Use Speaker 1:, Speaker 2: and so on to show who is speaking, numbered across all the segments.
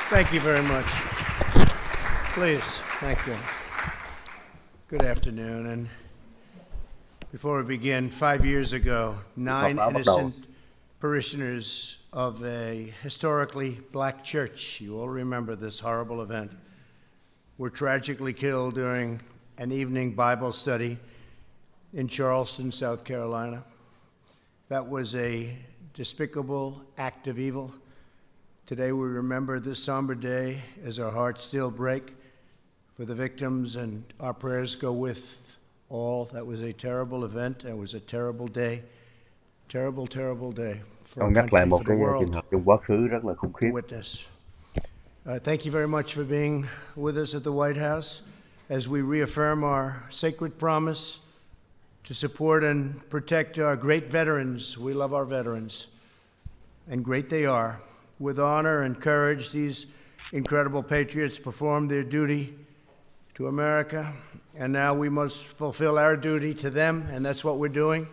Speaker 1: Thank you very much. Please, thank you. Good afternoon. And before we begin, 5 years ago, 9 innocent parishioners of a historically black church, you all remember this horrible event, were tragically killed during an evening Bible study in Charleston, South Carolina. That was a despicable act of evil. Today we remember this somber day as our hearts still break for the victims, and our prayers go with all. That was a terrible event. That was a terrible day. Terrible, terrible day for our country, for the world to witness. Thank you very much for being with us at the White House as we reaffirm our sacred promise to support and protect our great veterans. We love our veterans, and great they are. With honor and courage, these incredible patriots performed their duty to America, and now we must fulfill our duty to them, and that's what we're doing.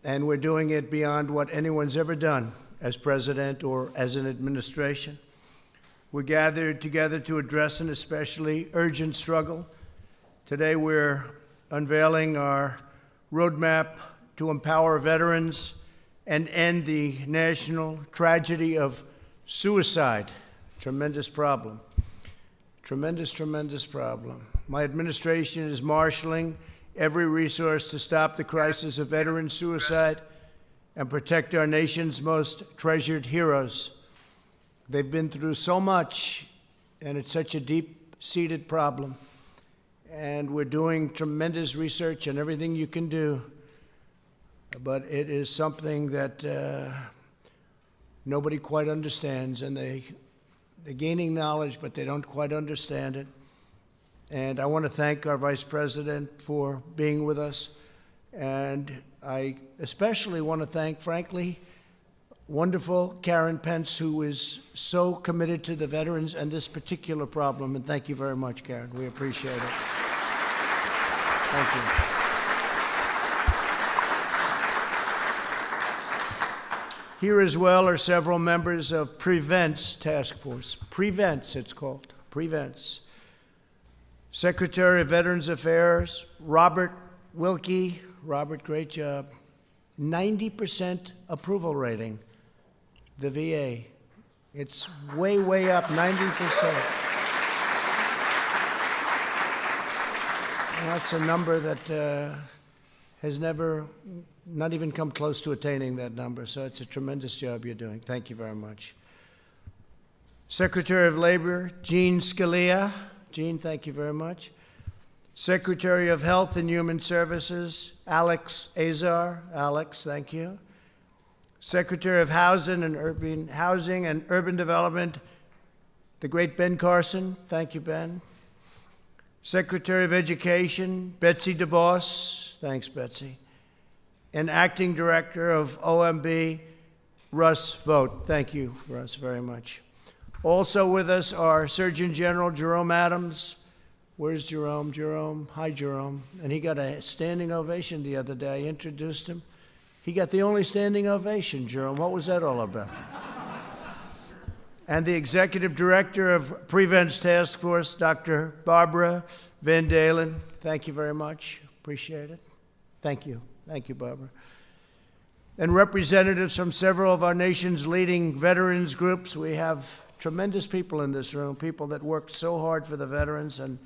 Speaker 1: And we're doing it beyond what anyone's ever done as president or as an administration. We're gathered together to address an especially urgent struggle. Today we're unveiling our roadmap to empower veterans and end the national tragedy of suicide. Tremendous problem. Tremendous, tremendous problem. My administration is marshaling every resource to stop the crisis of veteran suicide and protect our nation's most treasured heroes. They've been through so much, and it's such a deep-seated problem. And we're doing tremendous research and everything you can do. But it is something that nobody quite understands, and they're gaining knowledge, but they don't quite understand it. And I want to thank our Vice President for being with us. And I especially want to thank, frankly, wonderful Karen Pence, who is so committed to the veterans and this particular problem. And thank you very much, Karen. We appreciate it. Thank you. Here as well are several members of Prevent's task force. Prevent's, it's called. Prevent's. Secretary of Veterans Affairs, Robert Wilkie. Robert, great job. 90% approval rating, the VA. It's way, way up, 90%. And that's a number that has never, not even come close to attaining that number. So it's a tremendous job you're doing. Thank you very much. Secretary of Labor, Jean Scalia. Jean, thank you very much. Secretary of Health and Human Services, Alex Azar. Alex, thank you. Secretary of Housing and Urban Development, the great Ben Carson. Thank you, Ben. Secretary of Education, Betsy DeVos. Thanks, Betsy. And Acting Director of OMB, Russ Vogt. Thank you, Russ, very much. Also with us are Surgeon General Jerome Adams. Where's Jerome? Jerome, hi, Jerome. And he got a standing ovation the other day. I introduced him. He got the only standing ovation, Jerome. What was that all about? And the Executive Director of Prevent's Task Force, Dr. Barbara Van Dalen. Thank you very much. Appreciate it. Thank you. Thank you, Barbara. And representatives from several of our nation's leading veterans groups. We have tremendous people in this room, people that work so hard for the veterans, and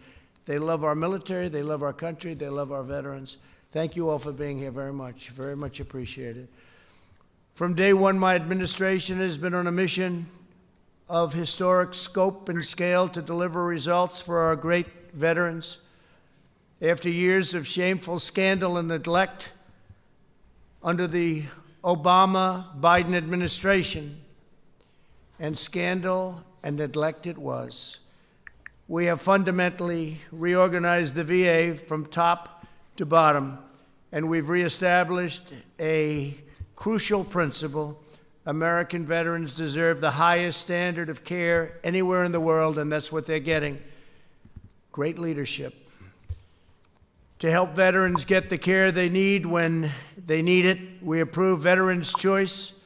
Speaker 1: they love our military, they love our country, they love our veterans. Thank you all for being here very much appreciated. From day one, my administration has been on a mission of historic scope and scale to deliver results for our great veterans. After years of shameful scandal and neglect under the Obama-Biden administration, and scandal and neglect it was, we have fundamentally reorganized the VA from top to bottom, and we've reestablished a crucial principle. American veterans deserve the highest standard of care anywhere in the world, and that's what they're getting. Great leadership. To help veterans get the care they need when they need it, we approved Veterans Choice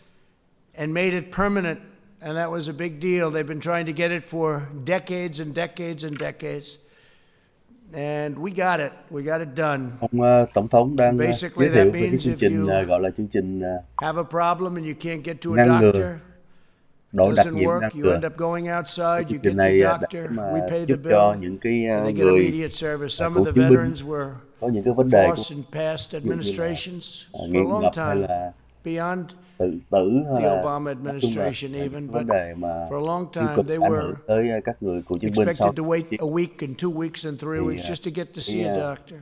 Speaker 1: and made it permanent and that was a big deal. They've been trying to get it for decades and decades and decades. And we got it. We got it done.
Speaker 2: Ông Tổng thống đang giới
Speaker 1: Basically,
Speaker 2: thiệu
Speaker 1: that
Speaker 2: về cái
Speaker 1: means
Speaker 2: chương
Speaker 1: if
Speaker 2: trình
Speaker 1: you
Speaker 2: gọi là chương trình
Speaker 1: have a problem and you can't get to a
Speaker 2: Ngăn Ngừa,
Speaker 1: doctor,
Speaker 2: Đội Đặc
Speaker 1: doesn't
Speaker 2: Nhiệm Ngăn
Speaker 1: work, you
Speaker 2: Ngừa.
Speaker 1: end up going
Speaker 2: Cái
Speaker 1: outside, you
Speaker 2: chương
Speaker 1: get
Speaker 2: trình này
Speaker 1: your
Speaker 2: để
Speaker 1: doctor,
Speaker 2: mà
Speaker 1: we pay the
Speaker 2: giúp
Speaker 1: bill,
Speaker 2: cho những cái
Speaker 1: and they get
Speaker 2: người
Speaker 1: immediate service. Some
Speaker 2: cựu
Speaker 1: of the
Speaker 2: chiến binh
Speaker 1: veterans were
Speaker 2: có những cái vấn đề
Speaker 1: forced in past
Speaker 2: ví dụ như là
Speaker 1: administrations for a
Speaker 2: nghiện
Speaker 1: long
Speaker 2: ngập hay
Speaker 1: time,
Speaker 2: là
Speaker 1: beyond
Speaker 2: tự tử hay
Speaker 1: the
Speaker 2: là
Speaker 1: Obama
Speaker 2: nói chung là
Speaker 1: administration
Speaker 2: những
Speaker 1: even,
Speaker 2: cái vấn
Speaker 1: but
Speaker 2: đề mà
Speaker 1: for a long
Speaker 2: tiêu
Speaker 1: time
Speaker 2: cực
Speaker 1: they
Speaker 2: ảnh
Speaker 1: were
Speaker 2: hưởng tới các người cựu chiến binh sau
Speaker 1: expected to wait a week and 2 weeks and 3
Speaker 2: thì
Speaker 1: weeks just to get to see a doctor.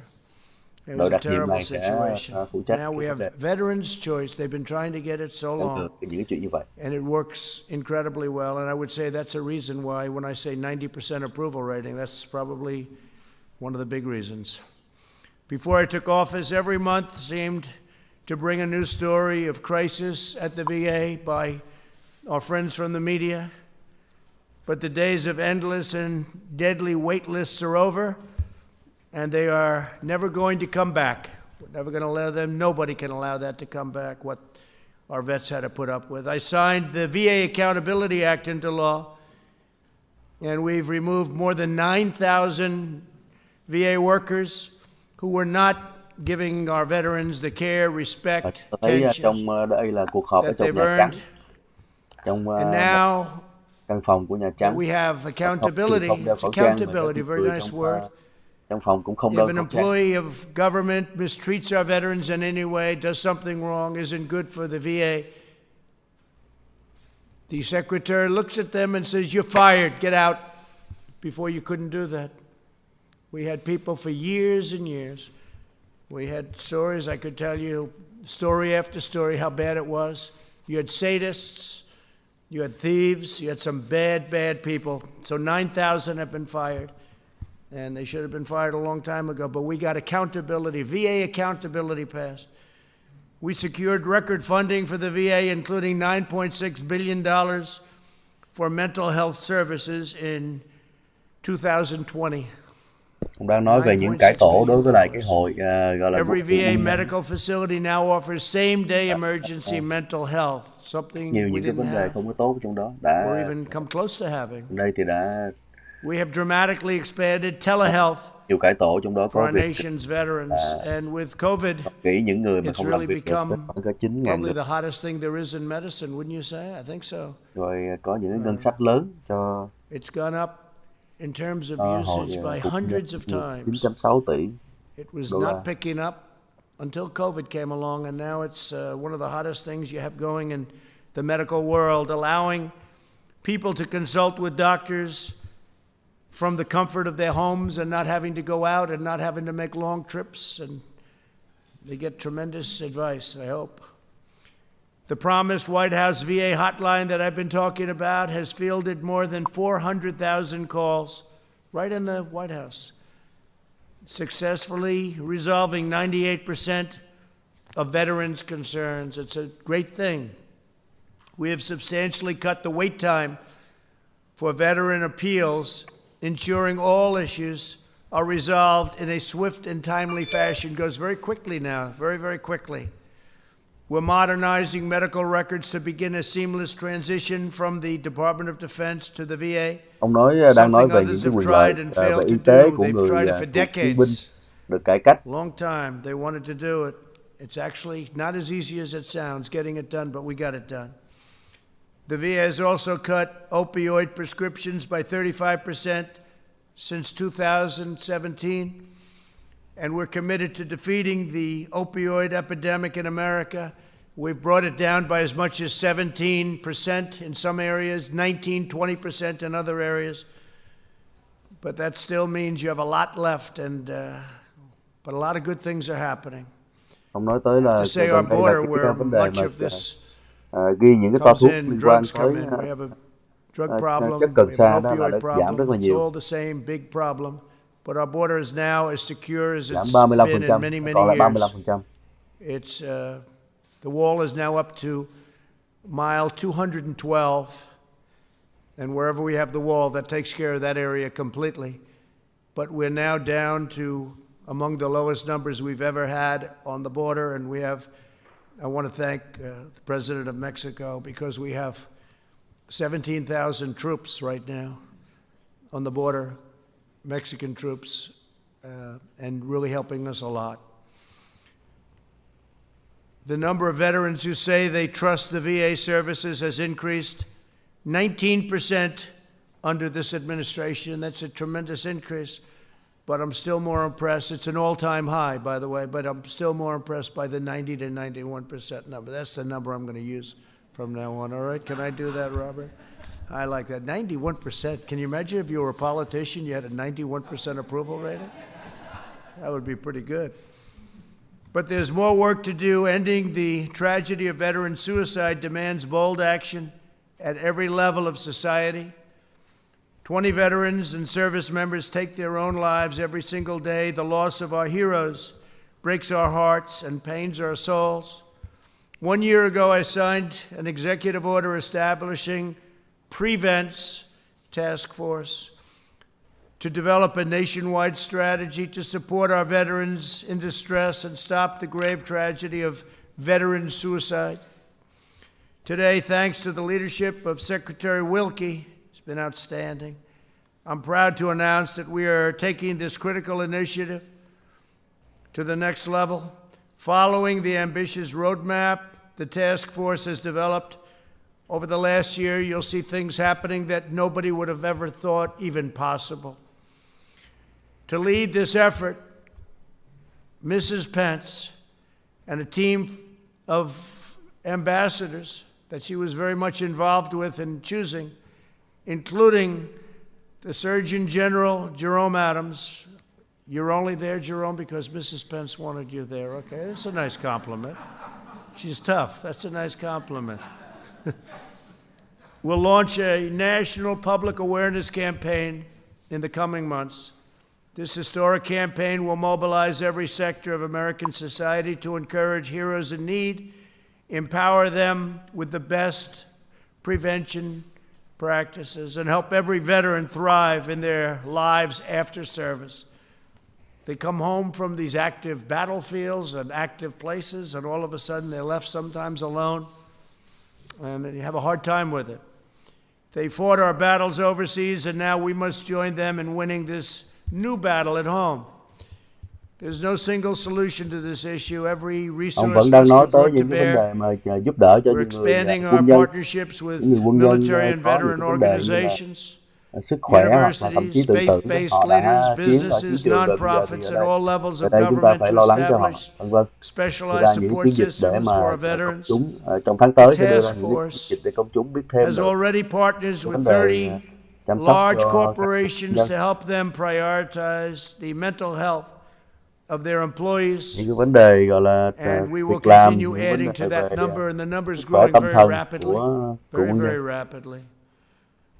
Speaker 1: It
Speaker 2: đội
Speaker 1: was a
Speaker 2: đặc nhiệm
Speaker 1: terrible
Speaker 2: này sẽ
Speaker 1: situation.
Speaker 2: phụ trách
Speaker 1: Now we
Speaker 2: cái vấn
Speaker 1: have
Speaker 2: đề
Speaker 1: veterans' choice. They've been trying to get it so
Speaker 2: ngăn ngừa
Speaker 1: long,
Speaker 2: những cái chuyện như vậy.
Speaker 1: and it works incredibly well. And I would say that's a reason why when I say 90% approval rating, that's probably one of the big reasons. Before I took office, every month seemed to bring a new story of crisis at the VA by our friends from the media. But the days of endless and deadly wait lists are over, and they are never going to come back. We're never going to allow them. Nobody can allow that to come back, what our vets had to put up with. I signed the VA Accountability Act into law, and we've removed more than 9,000 VA workers who were not giving our veterans the care, respect,
Speaker 2: Tôi thấy
Speaker 1: attention
Speaker 2: trong đây là cuộc họp ở
Speaker 1: that
Speaker 2: trong
Speaker 1: they've
Speaker 2: Nhà Trắng,
Speaker 1: earned.
Speaker 2: trong
Speaker 1: And now
Speaker 2: căn phòng của Nhà
Speaker 1: that
Speaker 2: Trắng.
Speaker 1: we have
Speaker 2: Không
Speaker 1: accountability,
Speaker 2: đeo
Speaker 1: it's
Speaker 2: khẩu trang mà các
Speaker 1: accountability, very
Speaker 2: người
Speaker 1: nice
Speaker 2: trong
Speaker 1: word.
Speaker 2: trong phòng cũng không
Speaker 1: If
Speaker 2: đeo
Speaker 1: an
Speaker 2: khẩu trang.
Speaker 1: employee of government mistreats our veterans in any way, does something wrong, isn't good for the VA, the secretary looks at them and says, "You're fired, get out." Before you couldn't do that. We had people for years and years. We had stories, I could tell you, story after story, how bad it was. You had sadists, you had thieves, you had some bad, bad people. So 9,000 have been fired. And they should have been fired a long time ago, but we got accountability, VA accountability passed. We secured record funding for the VA, including $9.6 billion for mental health services in 2020.
Speaker 2: Ông đang nói về những cải tổ đối với lại cái hội gọi là
Speaker 1: Every VA medical facility now offers same-day emergency mental health, something
Speaker 2: nhiều
Speaker 1: we
Speaker 2: những cái
Speaker 1: didn't
Speaker 2: vấn đề
Speaker 1: have
Speaker 2: không có tốt trong đó
Speaker 1: or
Speaker 2: đã
Speaker 1: even come close to having.
Speaker 2: đây thì đã
Speaker 1: We have dramatically expanded telehealth
Speaker 2: nhiều cải tổ, trong đó
Speaker 1: for
Speaker 2: có
Speaker 1: our
Speaker 2: việc
Speaker 1: nation's veterans. And with COVID,
Speaker 2: kỹ những người mà
Speaker 1: it's
Speaker 2: không làm
Speaker 1: really
Speaker 2: việc được
Speaker 1: become
Speaker 2: tới có 9.000
Speaker 1: probably
Speaker 2: người.
Speaker 1: the hottest thing there is in medicine, wouldn't you say? I think so.
Speaker 2: Rồi có những cái ngân sách lớn cho
Speaker 1: It's gone up in terms of
Speaker 2: hội
Speaker 1: usage by
Speaker 2: cục
Speaker 1: hundreds of times.
Speaker 2: 9.6 tỷ
Speaker 1: It was
Speaker 2: đô la.
Speaker 1: not picking up until COVID came along, and now it's one of the hottest things you have going in the medical world, allowing people to consult with doctors from the comfort of their homes and not having to go out and not having to make long trips, and they get tremendous advice, I hope. The promised White House VA hotline that I've been talking about has fielded more than 400,000 calls right in the White House, successfully resolving 98% of veterans' concerns. It's a great thing. We have substantially cut the wait time for veteran appeals, ensuring all issues are resolved in a swift and timely fashion. It goes very quickly now, very, very quickly. We're modernizing medical records to begin a seamless transition from the Department of Defense to the VA.
Speaker 2: Ông đang nói về những cái quyền lợi về y tế của người chiến binh được cải cách.
Speaker 1: Long time they wanted to do it. It's actually not as easy as it sounds getting it done, but we got it done. The VA has also cut opioid prescriptions by 35% since 2017, and we're committed to defeating the opioid epidemic in America. We've brought it down by as much as 17% in some areas, 19, 20% in other areas. But that still means you have a lot left, and but a lot of good things are happening.
Speaker 2: Ông nói tới là
Speaker 1: To say our
Speaker 2: đây là
Speaker 1: border,
Speaker 2: cái
Speaker 1: where
Speaker 2: vấn đề
Speaker 1: much
Speaker 2: mà
Speaker 1: of this
Speaker 2: ghi những cái toa
Speaker 1: comes
Speaker 2: thuốc
Speaker 1: in,
Speaker 2: liên quan
Speaker 1: drugs come
Speaker 2: tới
Speaker 1: in. We have a drug problem,
Speaker 2: chất
Speaker 1: we
Speaker 2: cần
Speaker 1: have
Speaker 2: sa
Speaker 1: an
Speaker 2: đó là
Speaker 1: opioid
Speaker 2: đã giảm rất
Speaker 1: problem.
Speaker 2: là
Speaker 1: It's
Speaker 2: nhiều,
Speaker 1: all the same big problem. But our border is now as secure as
Speaker 2: giảm
Speaker 1: it's been in
Speaker 2: 35%,
Speaker 1: many,
Speaker 2: còn là
Speaker 1: many years.
Speaker 2: 35%.
Speaker 1: It's the wall is now up to mile 212, and wherever we have the wall, that takes care of that area completely. But we're now down to among the lowest numbers we've ever had on the border, and I want to thank the President of Mexico, because we have 17,000 troops right now on the border, Mexican troops, and really helping us a lot. The number of veterans who say they trust the VA services has increased 19% under this administration. That's a tremendous increase, but I'm still more impressed. It's an all-time high, by the way, but I'm still more impressed by the 90 to 91% number. That's the number I'm going to use from now on. All right, can I do that, Robert? I like that. 91%. Can you imagine if you were a politician, you had a 91% approval rating? That would be pretty good. But there's more work to do. Ending the tragedy of veteran suicide demands bold action at every level of society. 20 veterans and service members take their own lives every single day. The loss of our heroes breaks our hearts and pains our souls. 1 year ago, I signed an executive order establishing Prevent's Task Force to develop a nationwide strategy to support our veterans in distress and stop the grave tragedy of veteran suicide. Today, thanks to the leadership of Secretary Wilkie, it's been outstanding, I'm proud to announce that we are taking this critical initiative to the next level. Following the ambitious roadmap the task force has developed over the last year, you'll see things happening that nobody would have ever thought even possible. To lead this effort, Mrs. Pence and a team of ambassadors that she was very much involved with in choosing, including the Surgeon General, Jerome Adams. You're only there, Jerome, because Mrs. Pence wanted you there. Okay, that's a nice compliment. She's tough. That's a nice compliment. We'll launch a national public awareness campaign in the coming months. This historic campaign will mobilize every sector of American society to encourage heroes in need, empower them with the best prevention practices, and help every veteran thrive in their lives after service. They come home from these active battlefields and active places, and all of a sudden they're left sometimes alone, and you have a hard time with it. They fought our battles overseas, and now we must join them in winning this new battle at home. There's no single solution to this issue. Every resource must be brought to bear. We're expanding our partnerships with military and veteran organizations, universities, faith-based leaders, businesses, nonprofits, and all levels of government to establish specialized support systems for our veterans. The task force has already partners with 30 large corporations to help them prioritize the mental health of their employees, and we will continue adding to that number, and the number is growing very rapidly, very rapidly.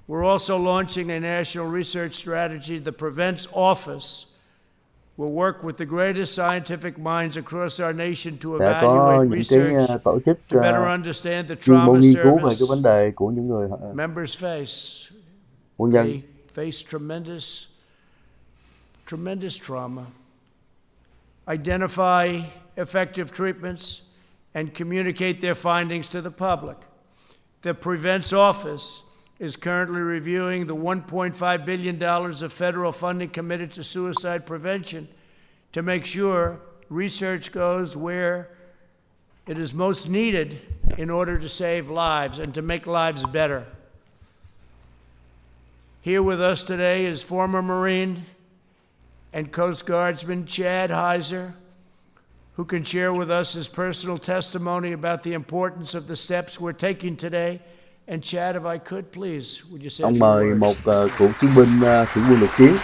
Speaker 1: We're also launching a national research strategy. The Prevent's Office will work with the greatest scientific minds across our nation to evaluate research to better understand the trauma service members face. They face tremendous trauma. Identify effective treatments and communicate their findings to the public. The Prevent's Office is currently reviewing the $1.5 billion of federal funding committed to suicide prevention to make sure research goes where it is most needed in order to save lives and to make lives better. Here with us today is former Marine and Coast Guardsman Chad Heiser, who can share with us his personal testimony about the importance of the steps we're taking today. And Chad, if I could, please, would you say a few
Speaker 2: mời một cựu chiến binh lục chiến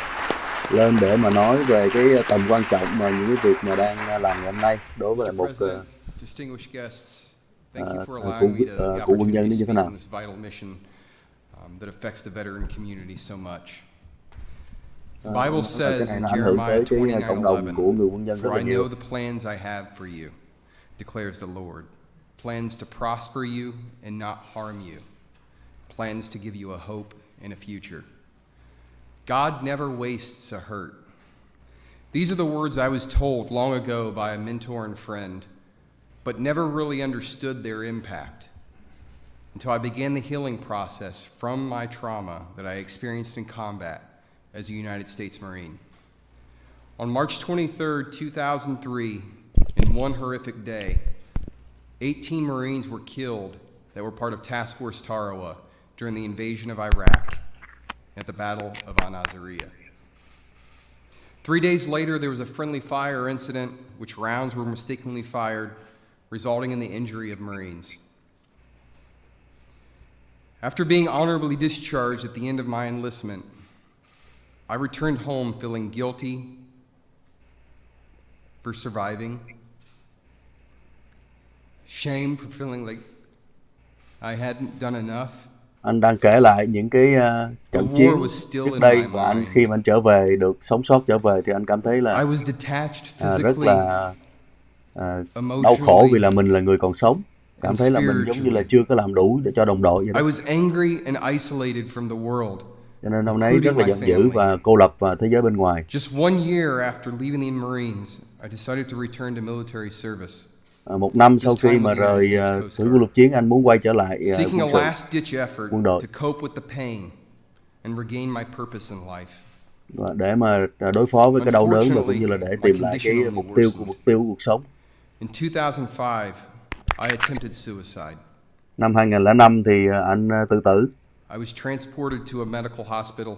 Speaker 2: lên để mà nói về cái tầm quan trọng mà những cái việc mà đang làm ngày hôm nay đối với một cựu quân nhân như thế nào.
Speaker 3: That affects the veteran community so much. The Bible says in Jeremiah 29:11, "For I know the plans I have for you, declares the Lord, plans to prosper you and not harm you, plans to give you a hope and a future." God never wastes a hurt. These are the words I was told long ago by a mentor and friend, but never really understood their impact. until I began the healing process from my trauma that I experienced in combat as a United States Marine. On March 23rd, 2003, in one horrific day, 18 Marines were killed that were part of Task Force Tarawa during the invasion of Iraq at the Battle of Al-Naziriyah. 3 days later, there was a friendly fire incident which rounds were mistakenly fired, resulting in the injury of Marines. After being honorably discharged at the end of my enlistment, I returned home feeling guilty for surviving, shame for feeling like I hadn't done enough.
Speaker 2: Anh đang kể lại những cái trận chiến trước đây và khi mà anh trở về được sống sót trở về thì anh cảm thấy là rất là đau khổ vì là mình là người còn sống, cảm thấy là mình giống như là chưa có làm đủ để cho đồng đội vậy đó. Cho nên hôm nay rất là giận dữ và cô lập thế giới bên ngoài. Một năm sau khi mà rời thử quân lục chiến, anh muốn quay trở lại quân đội và để mà đối phó với cái đau đớn và cũng như là để tìm lại cái mục tiêu của cuộc sống. Năm 2005 thì anh tự tử.
Speaker 3: I was transported to a medical hospital,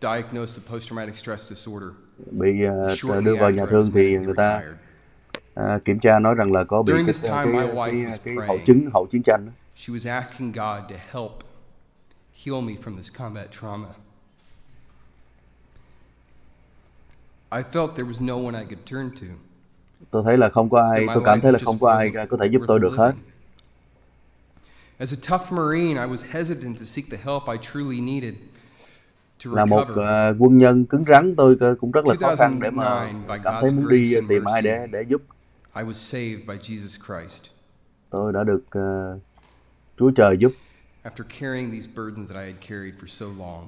Speaker 3: diagnosed with post-traumatic stress disorder.
Speaker 2: Bị đưa vào nhà thương thì người ta kiểm tra nói rằng là có bị cái hậu chiến tranh.
Speaker 3: She was asking God to help heal me from this combat trauma. I felt there was no one I could turn to.
Speaker 2: Tôi thấy là không có ai, tôi cảm thấy là không có ai có thể giúp tôi được hết.
Speaker 3: As a tough Marine, I was hesitant to seek the help I truly needed to recover.
Speaker 2: Là một quân nhân cứng rắn, tôi cũng rất là khó khăn để mà cảm thấy muốn đi tìm ai để giúp.
Speaker 3: I was saved by Jesus Christ.
Speaker 2: Tôi đã được Chúa Trời giúp.
Speaker 3: After carrying these burdens that I had carried for so long.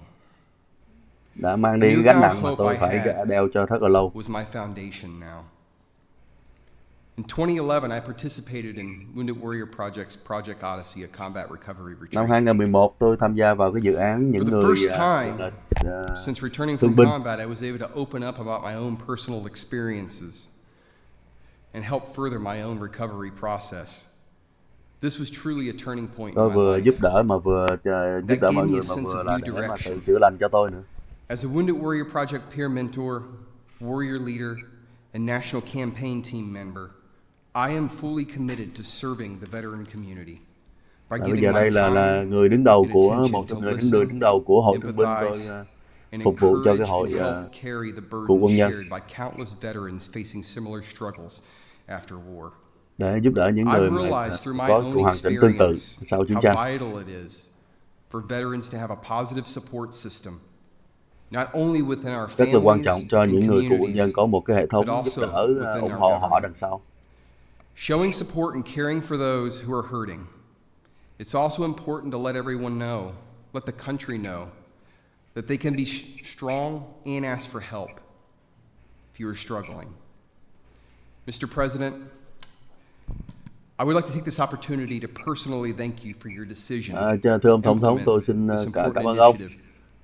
Speaker 2: Đã mang đi gánh nặng mà tôi phải đeo cho rất là lâu.
Speaker 3: Was my foundation now. In 2011, I participated in Wounded Warrior Project's Project Odyssey, a combat recovery retreat.
Speaker 2: Năm 2011, tôi tham gia vào cái dự án những người
Speaker 3: since returning from combat, I was able to open up about my own personal experiences and help further my own recovery process. This was truly a turning point in my life.
Speaker 2: Tôi vừa giúp đỡ mà vừa giúp đỡ mọi người mà vừa là để mà tự chữa lành cho tôi nữa.
Speaker 3: As a Wounded Warrior Project peer mentor, warrior leader, and national campaign team member, I am fully committed to serving the veteran community.
Speaker 2: Bây giờ đây là người đứng đầu của một trong người đứng đầu của hội thương binh, tôi phục vụ cho cái hội cựu quân nhân để giúp đỡ những người mà có cuộc hoàn cảnh tương tự sau chiến tranh. Rất là quan trọng cho những người cựu quân nhân có một cái hệ thống giúp đỡ ủng hộ họ đằng sau.
Speaker 3: Showing support and caring for those who are hurting. It's also important to let everyone know, let the country know, that they can be strong and ask for help if you are struggling. Mr. President, I would like to take this opportunity to personally thank you for your decision.
Speaker 2: Thưa ông Tổng thống, tôi xin cảm ơn ông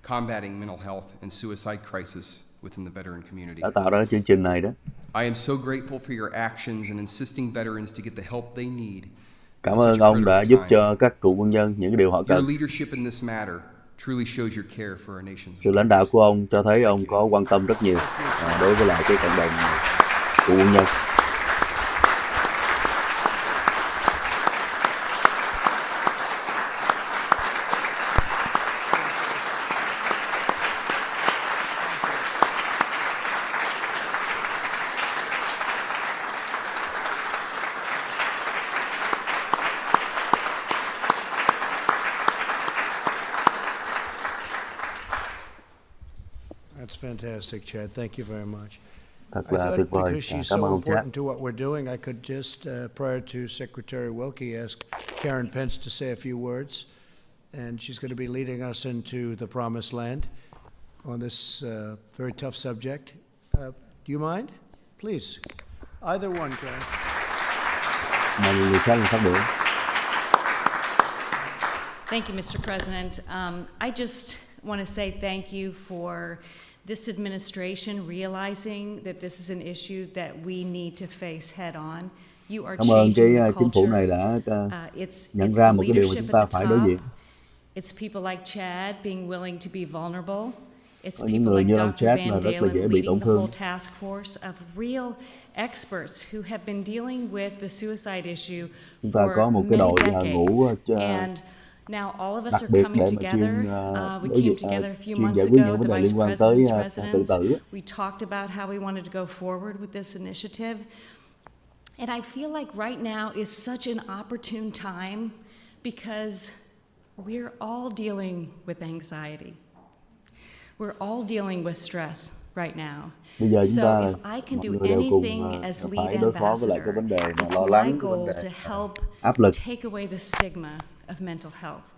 Speaker 3: combating mental health and suicide crisis within the veteran community.
Speaker 2: Đã tạo ra chương trình này đó.
Speaker 3: I am so grateful for your actions and insisting veterans to get the help they need.
Speaker 2: Cảm ơn ông đã giúp cho các cựu quân nhân những cái điều họ cần.
Speaker 3: Your leadership in this matter truly shows your care for our nation.
Speaker 2: Sự lãnh đạo của ông cho thấy ông có quan tâm rất nhiều đối với lại cái cộng đồng cựu quân nhân.
Speaker 1: That's fantastic, Chad. Thank you very much.
Speaker 2: Thật là tuyệt vời.
Speaker 1: Because she's so important to what we're doing, I could just, prior to Secretary Wilkie, ask Karen Pence to say a few words. And she's going to be leading us into the promised land on this very tough subject. Do you mind? Please. Either one, Karen.
Speaker 2: Mọi người khác phát biểu.
Speaker 4: Thank you, Mr. President. I just want to say thank you for this administration realizing that this is an issue that we need to face head on. You are
Speaker 2: Cảm ơn
Speaker 4: changing the
Speaker 2: chính phủ này
Speaker 4: culture.
Speaker 2: đã
Speaker 4: It's
Speaker 2: nhận
Speaker 4: the
Speaker 2: ra một cái điều mà
Speaker 4: leadership
Speaker 2: chúng ta
Speaker 4: at the
Speaker 2: phải đối diện.
Speaker 4: top. It's people like Chad being willing to be vulnerable. It's
Speaker 2: Có những
Speaker 4: people
Speaker 2: người
Speaker 4: like
Speaker 2: như ông
Speaker 4: Dr.
Speaker 2: Chad
Speaker 4: Van
Speaker 2: là rất là dễ
Speaker 4: Dalen
Speaker 2: bị tổn
Speaker 4: leading the whole
Speaker 2: thương.
Speaker 4: task force of real experts who have been dealing with the suicide issue
Speaker 2: Chúng ta có
Speaker 4: for
Speaker 2: một cái
Speaker 4: many
Speaker 2: đội ngũ
Speaker 4: decades. And now all of us
Speaker 2: đặc
Speaker 4: are
Speaker 2: biệt
Speaker 4: coming
Speaker 2: để mà
Speaker 4: together.
Speaker 2: chuyên
Speaker 4: We
Speaker 2: đối
Speaker 4: came
Speaker 2: diện
Speaker 4: together a few
Speaker 2: chuyên
Speaker 4: months
Speaker 2: giải quyết
Speaker 4: ago,
Speaker 2: những vấn
Speaker 4: the
Speaker 2: đề
Speaker 4: vice
Speaker 2: liên quan tới
Speaker 4: presidents,
Speaker 2: tự tử.
Speaker 4: We talked about how we wanted to go forward with this initiative. And I feel like right now is such an opportune time because we're all dealing with anxiety. We're all dealing with stress right now.
Speaker 2: Bây giờ chúng
Speaker 4: So
Speaker 2: ta
Speaker 4: if I can
Speaker 2: mọi
Speaker 4: do
Speaker 2: người đều cùng
Speaker 4: anything as lead
Speaker 2: phải đối phó với lại cái
Speaker 4: ambassador,
Speaker 2: vấn đề mà
Speaker 4: it's
Speaker 2: lo
Speaker 4: my
Speaker 2: lắng, cái
Speaker 4: goal
Speaker 2: vấn
Speaker 4: to
Speaker 2: đề
Speaker 4: help
Speaker 2: áp lực.
Speaker 4: take away the stigma of mental health,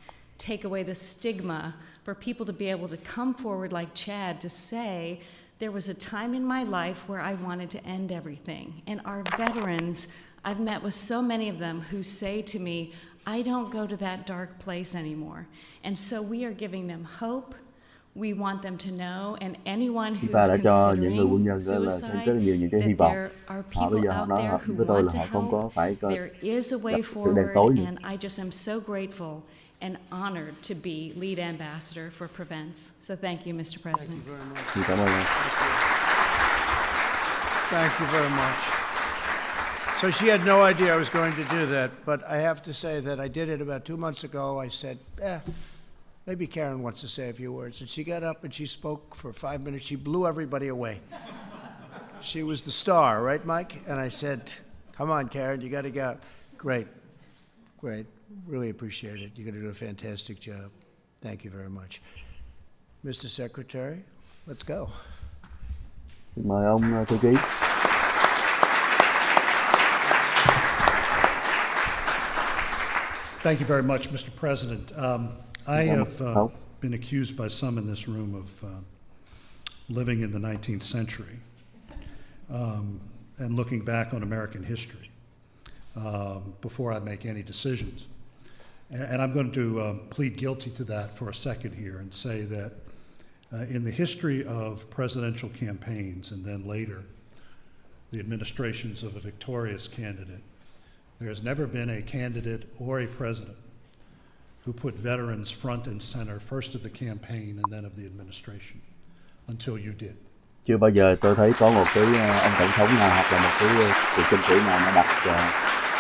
Speaker 4: take away the stigma for people to be able to come forward like Chad to say, there was a time in my life where I wanted to end everything. And our veterans, I've met with so many of them who say to me, I don't go to that dark place anymore. And so we are giving them hope. We want them to know, and anyone
Speaker 2: Chúng ta đã
Speaker 4: who's
Speaker 2: cho những người quân
Speaker 4: considering
Speaker 2: nhân đó là
Speaker 4: suicide,
Speaker 2: rất nhiều những cái hy
Speaker 4: that
Speaker 2: vọng.
Speaker 4: there are
Speaker 2: Họ bây
Speaker 4: people
Speaker 2: giờ họ
Speaker 4: out
Speaker 2: nói
Speaker 4: there who
Speaker 2: với tôi
Speaker 4: want
Speaker 2: là
Speaker 4: to
Speaker 2: họ không có
Speaker 4: help.
Speaker 2: phải
Speaker 4: There is a way
Speaker 2: gặp sự đen tối
Speaker 4: forward,
Speaker 2: gì.
Speaker 4: and I just am so grateful and honored to be lead ambassador for Prevents. So thank you, Mr. President.
Speaker 2: Xin cảm ơn anh.
Speaker 1: Thank you very much. So she had no idea I was going to do that, but I have to say that I did it about 2 months ago. I said, maybe Karen wants to say a few words. And she got up and she spoke for 5 minutes. She blew everybody away. She was the star, right, Mike? And I said, come on, Karen, you got to go. Great, great. Really appreciate it. You're going to do a fantastic job. Thank you very much. Mr. Secretary, let's go.
Speaker 2: Xin mời ông thư ký.
Speaker 5: Thank you very much, Mr. President. I have been accused by some in this room of living in the 19th century and looking back on American history before I make any decisions. And I'm going to plead guilty to that for a second here and say that in the history of presidential campaigns and then later the administrations of a victorious candidate, there has never been a candidate or a president who put veterans front and center, first of the campaign and then of the administration, until you did.
Speaker 2: Chưa bao giờ tôi thấy có một cái ông tổng thống nào hoặc là một cái cuộc tranh cử nào mà đặt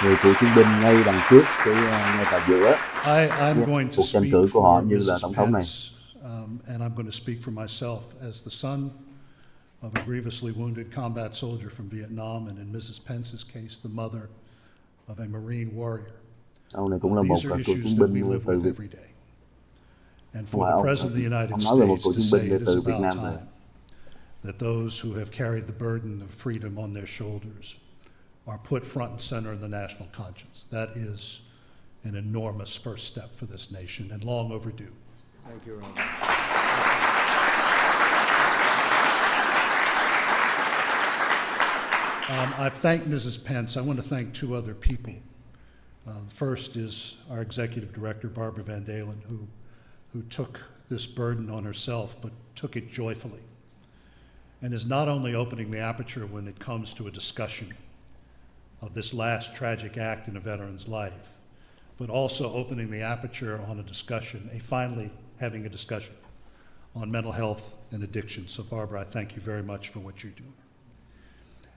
Speaker 2: người cựu chiến binh ngay đằng trước ngay tại giữa cuộc tranh cử của họ như là tổng thống này.
Speaker 5: And I'm going to speak for myself as the son of a grievously wounded combat soldier from Vietnam, and in Mrs. Pence's case, the mother of a Marine warrior.
Speaker 2: Ông này cũng là một cựu chiến binh từ Việt Nam.
Speaker 5: And for the President of the United States to say it is about time that those who have carried the burden of freedom on their shoulders are put front and center in the national conscience. That is an enormous first step for this nation and long overdue.
Speaker 1: Thank you, Ron.
Speaker 5: I've thanked Mrs. Pence. I want to thank two other people. First is our executive director, Barbara Van Dalen, who took this burden on herself, but took it joyfully, and is not only opening the aperture when it comes to a discussion of this last tragic act in a veteran's life, but also opening the aperture on a discussion, finally having a discussion on mental health and addiction. So Barbara, I thank you very much for what you're doing.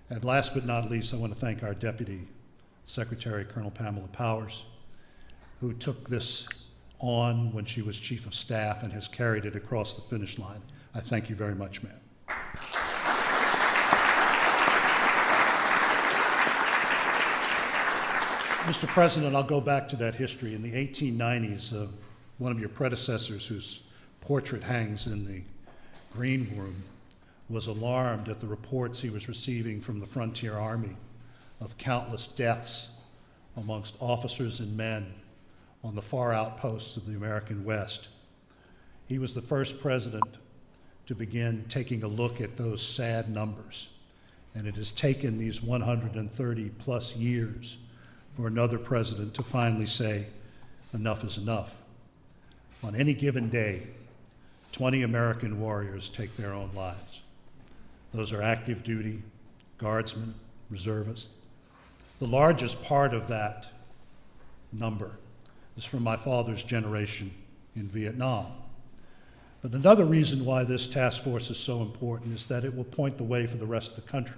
Speaker 5: And last but not least, I want to thank our Deputy Secretary, Colonel Pamela Powers, who took this on when she was Chief of Staff and has carried it across the finish line. I thank you very much, ma'am. Mr. President, I'll go back to that history. In the 1890s, one of your predecessors, whose portrait hangs in the green room, was alarmed at the reports he was receiving from the Frontier Army of countless deaths amongst officers and men on the far outposts of the American West. He was the first president to begin taking a look at those sad numbers, and it has taken these 130 plus years for another president to finally say, enough is enough. On any given day, 20 American warriors take their own lives. Those are active duty, guardsmen, reservists. The largest part of that number is from my father's generation in Vietnam. But another reason why this task force is so important is that it will point the way for the rest of the country.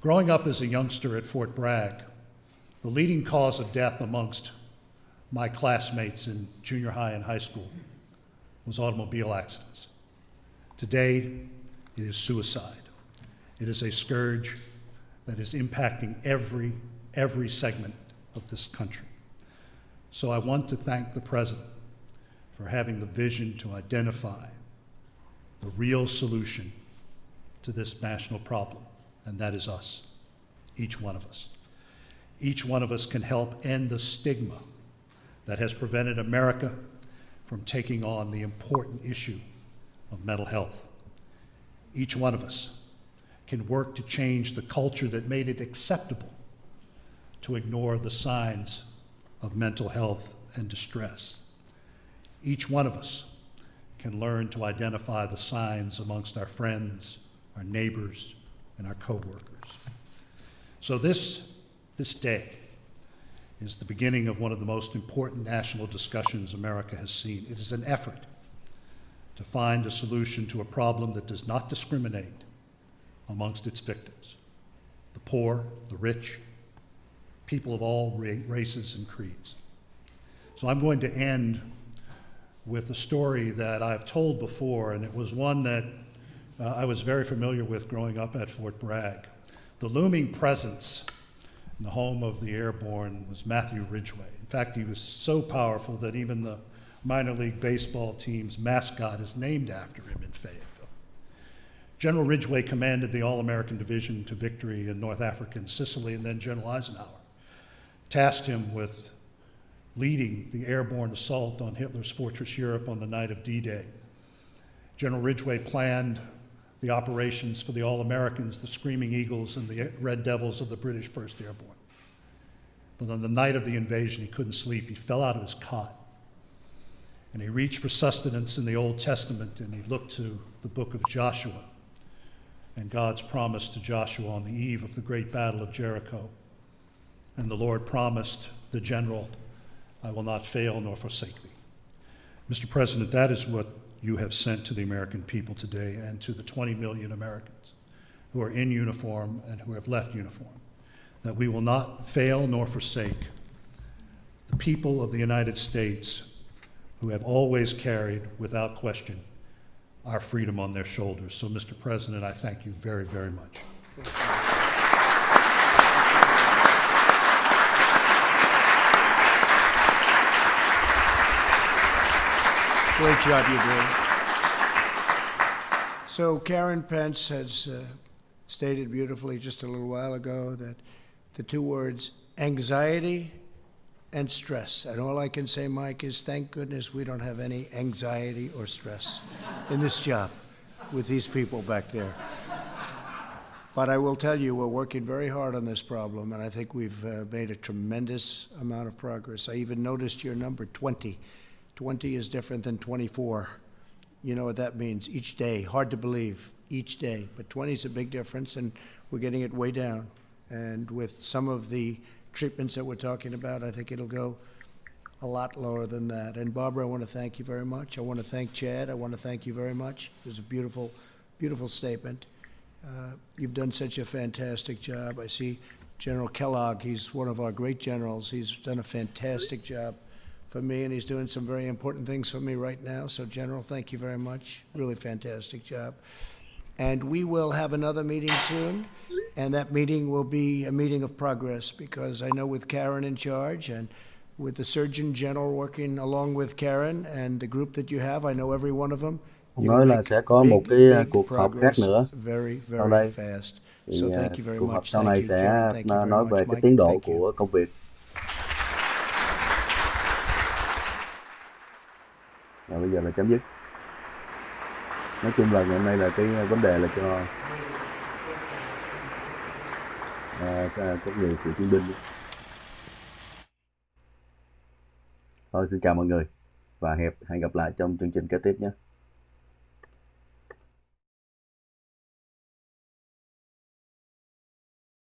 Speaker 5: Growing up as a youngster at Fort Bragg, the leading cause of death amongst my classmates in junior high and high school was automobile accidents. Today, it is suicide. It is a scourge that is impacting every segment of this country. So I want to thank the President for having the vision to identify the real solution to this national problem, and that is us, each one of us. Each one of us can help end the stigma that has prevented America from taking on the important issue of mental health. Each one of us can work to change the culture that made it acceptable to ignore the signs of mental health and distress. Each one of us can learn to identify the signs amongst our friends, our neighbors, and our coworkers. So this day is the beginning of one of the most important national discussions America has seen. It is an effort to find a solution to a problem that does not discriminate amongst its victims: the poor, the rich, people of all races and creeds. So I'm going to end with a story that I've told before, and it was one that I was very familiar with growing up at Fort Bragg. The looming presence in the home of the airborne was Matthew Ridgway. In fact, he was so powerful that even the minor league baseball team's mascot is named after him in Fayetteville. General Ridgway commanded the All-American Division to victory in North Africa and Sicily, and then General Eisenhower tasked him with leading the airborne assault on Hitler's fortress Europe on the night of D-Day. General Ridgway planned the operations for the All-Americans, the Screaming Eagles, and the Red Devils of the British 1st Airborne. But on the night of the invasion, he couldn't sleep. He fell out of his cot, and he reached for sustenance in the Old Testament, and he looked to the book of Joshua and God's promise to Joshua on the eve of the great battle of Jericho. And the Lord promised the general, "I will not fail nor forsake thee." Mr. President, that is what you have sent to the American people today and to the 20 million Americans who are in uniform and who have left uniform, that we will not fail nor forsake the people of the United States who have always carried, without question, our freedom on their shoulders. So, Mr. President, I thank you very, very much.
Speaker 1: Great job you're doing. So Karen Pence has stated beautifully just a little while ago that the two words anxiety and stress. And all I can say, Mike, is thank goodness we don't have any anxiety or stress in this job with these people back there. But I will tell you, we're working very hard on this problem, and I think we've made a tremendous amount of progress. I even noticed your number, 20. 20 is different than 24. You know what that means, each day. Hard to believe, each day. But 20 is a big difference, and we're getting it way down. And with some of the treatments that we're talking about, I think it'll go a lot lower than that. And Barbara, I want to thank you very much. I want to thank Chad. I want to thank you very much. It was a beautiful, beautiful statement. You've done such a fantastic job. I see General Kellogg. He's one of our great generals. He's done a fantastic job for me, and he's doing some very important things for me right now. So, General, thank you very much. Really fantastic job. And we will have another meeting soon, and that meeting will be a meeting of progress, because I know with Karen in charge and with the Surgeon General working along with Karen and the group that you have, I know every one of them.
Speaker 2: Ông nói là sẽ có một cái cuộc họp khác nữa sau đây. Thì cuộc họp sau này sẽ nói về cái tiến độ của công việc. Và bây giờ là chấm dứt. Nói chung là ngày hôm nay là cái vấn đề là cho các người cựu chiến binh. Thôi xin chào mọi người. và hẹn gặp lại trong chương trình kế tiếp nhé.